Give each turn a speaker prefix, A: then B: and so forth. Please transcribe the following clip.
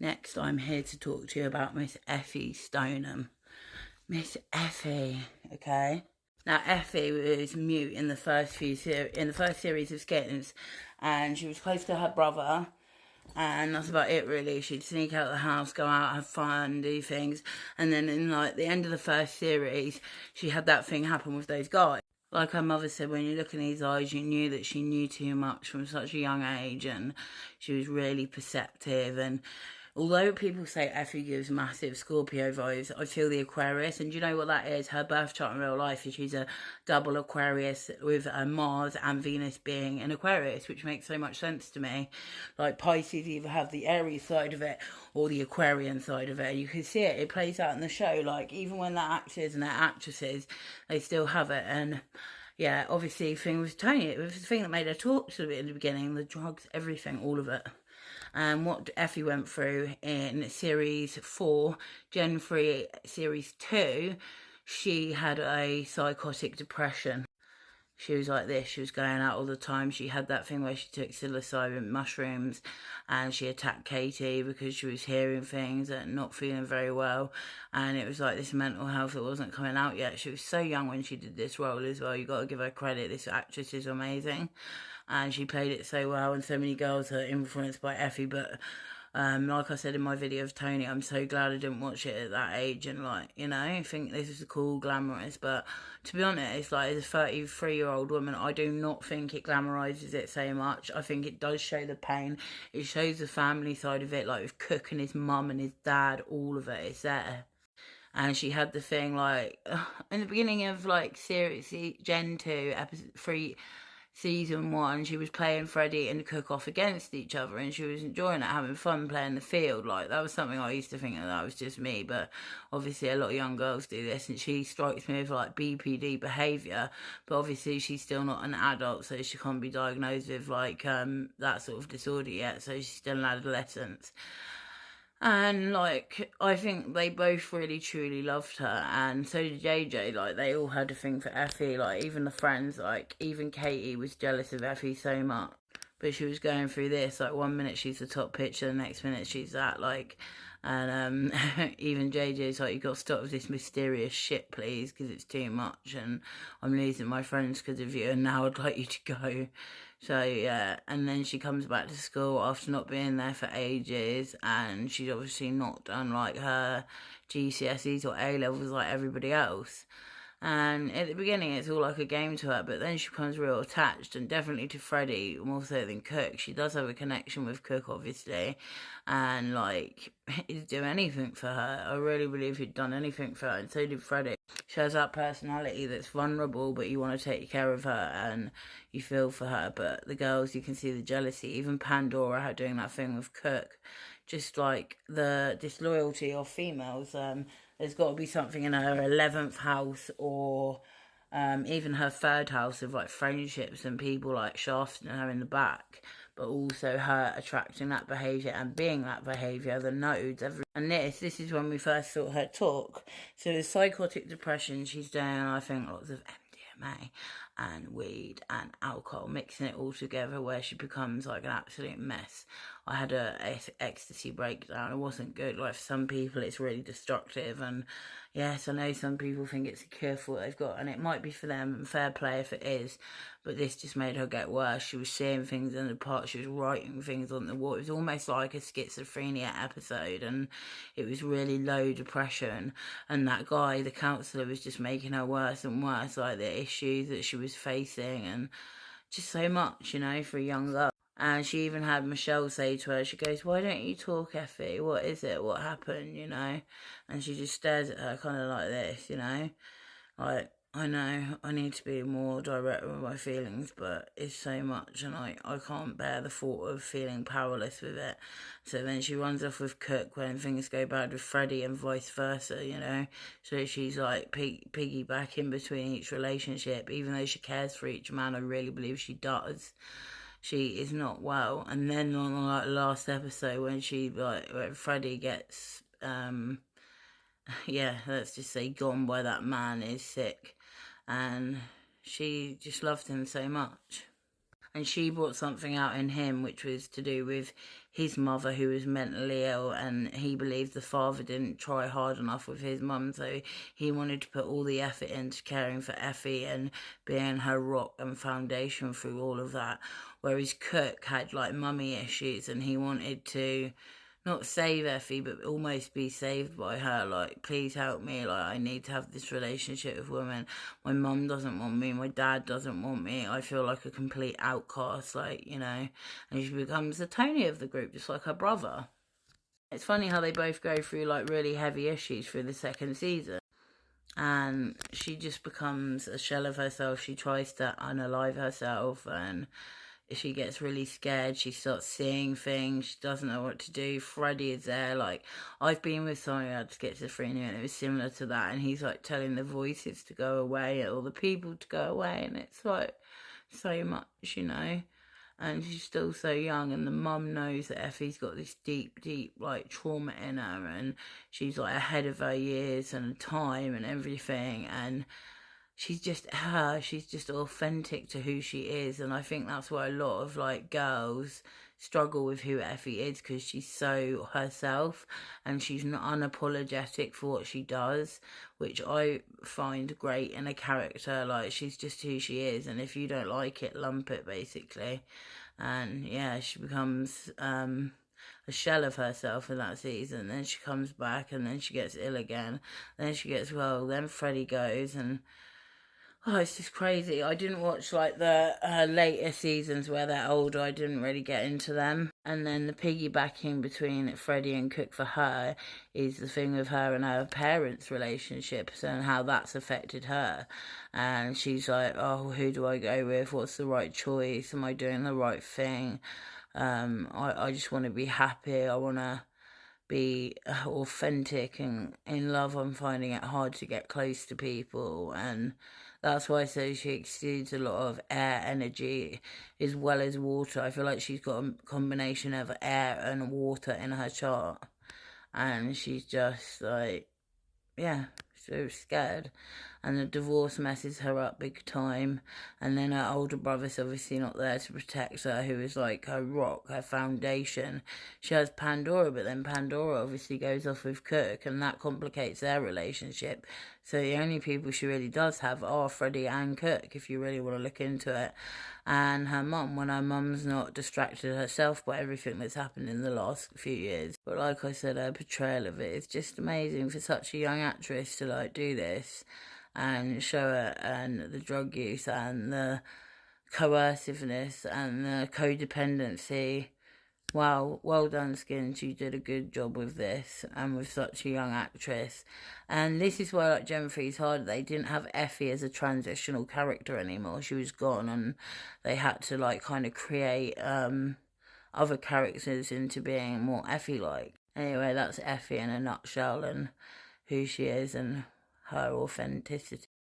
A: Next, I'm here to talk to you about Miss Effy Stoneham. Miss Effy, okay? Now, Effy was mute in the first series of Skins, and she was close to her brother, and that's about it really. She'd sneak out of the house, go out, have fun, do things, and then in like the end of the first series, she had that thing happen with those guys. Like her mother said, when you look in these eyes, you knew that she knew too much from such a young age, and she was really perceptive. And although people say Effie gives massive Scorpio vibes, I feel the Aquarius, and you know what that is? Her birth chart in real life is she's a double Aquarius with a Mars and Venus being an Aquarius, which makes so much sense to me. Like Pisces either have the Aries side of it or the Aquarian side of it. You can see it plays out in the show. Like even when they're actors and they're actresses, they still have it. And yeah, obviously, the thing with Tony, it was the thing that made her talk to it in the beginning, the drugs, everything, all of it. And what Effie went through in Series 4, Gen 3, Series 2, she had a psychotic depression. She was like this, she was going out all the time. She had that thing where she took psilocybin mushrooms and she attacked Katie because she was hearing things and not feeling very well. And it was like this mental health that wasn't coming out yet. She was so young when she did this role as well. You got to give her credit. This actress is amazing. And she played it so well, and so many girls are influenced by Effie. But like I said in my video of Tony, I'm so glad I didn't watch it at that age, and like, you know, I think this is cool, glamorous, but to be honest, like as a 33-year-old woman, I do not think it glamorises it so much. I think it does show the pain. It shows the family side of it, like with Cook and his mum and his dad, all of it is there. And she had the thing like in the beginning of like series Gen 2 episode 3 season 1, she was playing Freddie and Cook off against each other, and she was enjoying it, having fun playing the field. Like that was something I used to think that was just me, but obviously a lot of young girls do this, and she strikes me with like BPD behaviour, but obviously she's still not an adult, so she can't be diagnosed with like that sort of disorder yet, so she's still an adolescent. And like I think they both really truly loved her, and so did JJ. Like they all had a thing for Effie. Like even the friends, like even Katie was jealous of Effie so much. But she was going through this. Like 1 minute she's the top pitcher, the next minute she's that. Like, and even JJ's like, you got to stop with this mysterious shit, please, because it's too much, and I'm losing my friends because of you, and now I'd like you to go. So yeah, and then she comes back to school after not being there for ages, and she's obviously not done like her GCSEs or A levels like everybody else. And at the beginning, it's all like a game to her, but then she becomes real attached, and definitely to Freddie more so than Cook. She does have a connection with Cook, obviously, and like he'd do anything for her. I really believe he'd done anything for her, and so did Freddie. She has that personality that's vulnerable, but you want to take care of her and you feel for her. But the girls, you can see the jealousy. Even Pandora had doing that thing with Cook, just like the disloyalty of females. There's got to be something in her 11th house or even her 3rd house of like friendships and people like shafting her in the back, but also her attracting that behaviour and being that behaviour, the nodes, and this is when we first saw her talk. So the psychotic depression, she's doing, I think, lots of MDMA and weed and alcohol, mixing it all together where she becomes like an absolute mess. I had a ecstasy breakdown. It wasn't good. Like for some people it's really destructive, and yes, I know some people think it's a cure for what they've got, and it might be for them, and fair play if it is, but this just made her get worse. She was seeing things in the park, she was writing things on the wall. It was almost like a schizophrenia episode, and it was really low depression, and that guy, the counsellor, was just making her worse and worse, like the issues that she was facing, and just so much, you know, for a young girl. And she even had Michelle say to her, she goes, "Why don't you talk, Effie? What is it? What happened?" You know? And she just stares at her kind of like this, you know? Like, I know I need to be more direct with my feelings, but it's so much, and I can't bear the thought of feeling powerless with it. So then she runs off with Cook when things go bad with Freddie, and vice versa, you know. So she's like piggybacking between each relationship, even though she cares for each man. I really believe she does. She is not well. And then on the like, last episode, when Freddie gets yeah, let's just say gone by that man, is sick, and she just loved him so much. and she brought something out in him which was to do with his mother, who was mentally ill, and he believed the father didn't try hard enough with his mum, so he wanted to put all the effort into caring for Effie and being her rock and foundation through all of that, whereas Cook had like mummy issues and he wanted to not save Effie, but almost be saved by her. Like, please help me. Like, I need to have this relationship with women. My mum doesn't want me. My dad doesn't want me. I feel like a complete outcast, like, you know. And she becomes the Tony of the group, just like her brother. It's funny how they both go through, like, really heavy issues through the second season. And she just becomes a shell of herself. She tries to unalive herself, and she gets really scared. She starts seeing things. She doesn't know what to do. Freddie is there. Like, I've been with someone who had schizophrenia, and it was similar to that. And he's like telling the voices to go away, or the people to go away. And it's like so much, you know. And she's still so young, and the mum knows that Effie's got this deep, deep, like, trauma in her, and she's, like, ahead of her years and time and everything, and she's just her. She's just authentic to who she is, and I think that's why a lot of like girls struggle with who Effie is, because she's so herself and she's not unapologetic for what she does, which I find great in a character. Like, she's just who she is, and if you don't like it, lump it, basically. And yeah, she becomes a shell of herself in that season. Then she comes back, and then she gets ill again. Then she gets well. Then Freddie goes, and oh, it's just crazy. I didn't watch like the later seasons where they're older. I didn't really get into them. And then the piggybacking between Freddie and Cook for her is the thing with her and her parents' relationships and how that's affected her. And she's like, oh, who do I go with? What's the right choice? Am I doing the right thing? I just want to be happy. I want to be authentic and in love. I'm finding it hard to get close to people, and that's why I say she exudes a lot of air energy as well as water. I feel like she's got a combination of air and water in her chart, and she's just like, yeah, so scared. And the divorce messes her up big time. And then her older brother's obviously not there to protect her, who is like her rock, her foundation. She has Pandora, but then Pandora obviously goes off with Cook, and that complicates their relationship. So the only people she really does have are Freddie and Cook, if you really want to look into it. And her mum, when her mum's not distracted herself by everything that's happened in the last few years. But like I said, her portrayal of it is just amazing for such a young actress to like do this and show it, and the drug use and the coerciveness and the codependency. Wow, well done, Skins. You did a good job with this and with such a young actress. And this is why, like, Gemfrey's hard. They didn't have Effie as a transitional character anymore. She was gone, and they had to, like, kind of create other characters into being more Effie-like. Anyway, that's Effie in a nutshell, and who she is and her authenticity.